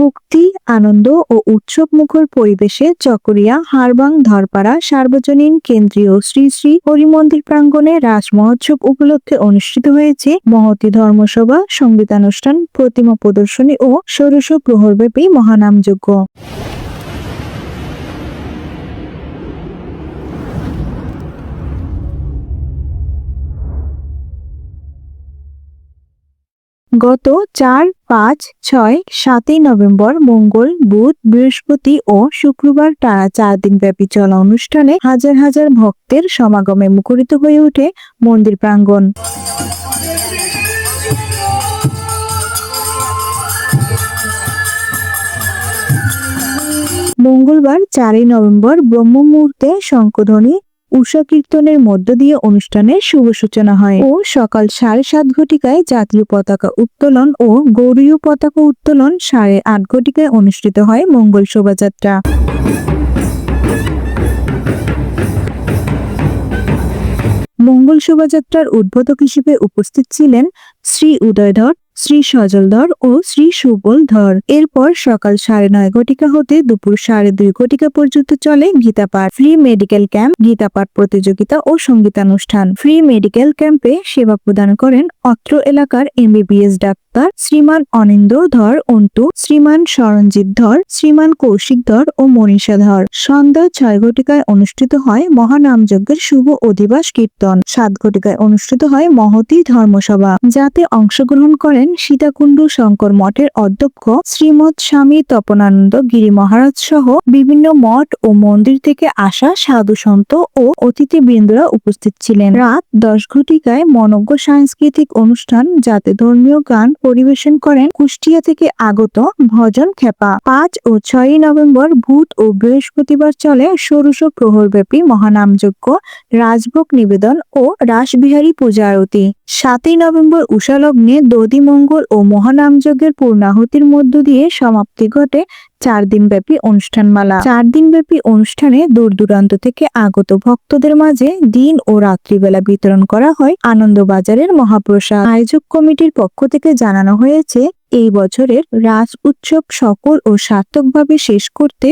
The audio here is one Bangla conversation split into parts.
ভক্তি, আনন্দ ও উৎসব মুখর পরিবেশে চকরিয়া হারবাং ধরপাড়া সার্বজনীন কেন্দ্রীয় শ্রী শ্রী হরিমন্দির প্রাঙ্গণে রাস মহোৎসব উপলক্ষে অনুষ্ঠিত হয়েছে মহতী ধর্মসভা, সঙ্গীতানুষ্ঠান, প্রতিমা প্রদর্শনী ও ষোড়শ প্রহরব্যাপী মহানামযজ্ঞ। গত 4, 5, 6, 7 নভেম্বর মঙ্গল, বুধ, বৃহস্পতি ও শুক্রবার টানা 4 দিন ব্যাপী চলা অনুষ্ঠানে হাজার হাজার ভক্তের সমাগমে মুখরিত হয়ে ওঠে মন্দির প্রাঙ্গণ। মঙ্গলবার 4 নভেম্বর ব্রহ্ম মুহূর্তে শঙ্খধ্বনি, উষা কীর্তনের মধ্য দিয়ে অনুষ্ঠানের শুভ সূচনা হয় ও সকাল 7:30 ঘটিকায় জাতীয় পতাকা উত্তোলন ও গৌড়ীয় পতাকা উত্তোলন 8:30 ঘটিকায় অনুষ্ঠিত হয় মঙ্গল শোভাযাত্রা। মঙ্গল শোভাযাত্রার উদ্বোধক হিসেবে উপস্থিত ছিলেন শ্রী উদয়ধর, শ্রী সজলধর ও শ্রী সুবলধর। এরপর সকাল 9:30 ঘটিকা হতে দুপুর 2:30 ঘটিকা পর্যন্ত চলে গীতাপাঠ, ফ্রি মেডিকেল ক্যাম্প, গীতাপাঠ প্রতিযোগিতা ও সঙ্গীতানুষ্ঠান। ফ্রি মেডিকেল ক্যাম্পে সেবা প্রদান করেন অত্র এলাকার MBBS ডাক্তার শ্রীমান অনিন্দ ধর অন্তু, শ্রীমান সরঞ্জিত ধর, শ্রীমান কৌশিক ধর ও মনীষা ধর। সন্ধ্যা 6 ঘটিকায় অনুষ্ঠিত হয় মহানামযজ্ঞের শুভ অধিবাস কীর্তন। 7 ঘটিকায় অনুষ্ঠিত হয় মহতী ধর্মসভা, যাতে অংশগ্রহণ করেন সীতাকুণ্ড শঙ্কর মঠের অধ্যক্ষ শ্রীমৎ স্বামী তপনানন্দ গিরি মহারাজ সহ বিভিন্ন মঠ ও মন্দির থেকে আসা সাধু সন্ত ও অতিথিবৃন্দরা উপস্থিত ছিলেন। রাত 10 ঘটিকায় মনোজ্ঞ সাংস্কৃতিক অনুষ্ঠান, যাতে ধর্মীয় গান পরিবেশন করেন কুষ্টিয়া থেকে আগত ভজন খেপা। 5 ও 6 নভেম্বর বুধ ও বৃহস্পতিবার চলে ষোড়শ প্রহরব্যাপী মহানামযজ্ঞ, রাজভোগ নিবেদন ও রাসবিহারী পূজা আরতি। 7 নভেম্বর উষালগ্নে দধিমঙ্গল ও মহানামযজ্ঞের পূর্ণাহুতির মধ্য দিয়ে সমাপ্তি ঘটে 4 দিনব্যাপী অনুষ্ঠানমালা। 4 দিনব্যাপী অনুষ্ঠানে দূর দূরান্ত থেকে আগত ভক্তদের মাঝে দিন ও রাত্রিবেলা বিতরণ করা হয় আনন্দবাজারের মহাপ্রসাদ। আয়োজক কমিটির পক্ষ থেকে জানানো হয়েছে, এই বছরের রাস উৎসব সফল ও সার্থকভাবে শেষ করতে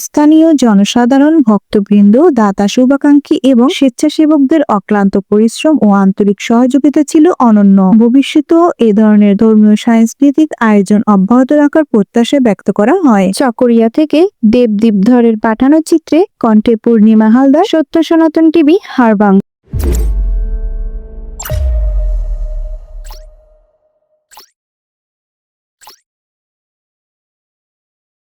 স্থানীয় জনসাধারণ, ভক্তবৃন্দ, দাতা, শুভাকাঙ্ক্ষী এবং স্বেচ্ছাসেবকদের অক্লান্ত পরিশ্রম ও আন্তরিক সহযোগিতা ছিল অনন্য। ভবিষ্যতেও এ ধরনের ধর্মীয় সাংস্কৃতিক আয়োজন অব্যাহত রাখার প্রত্যাশা ব্যক্ত করা হয়। চকরিয়া থেকে দেবদীপ ধরের পাঠানো চিত্রে কণ্ঠে পূর্ণিমা হালদার, সত্য সনাতন টিভি, হারবাং।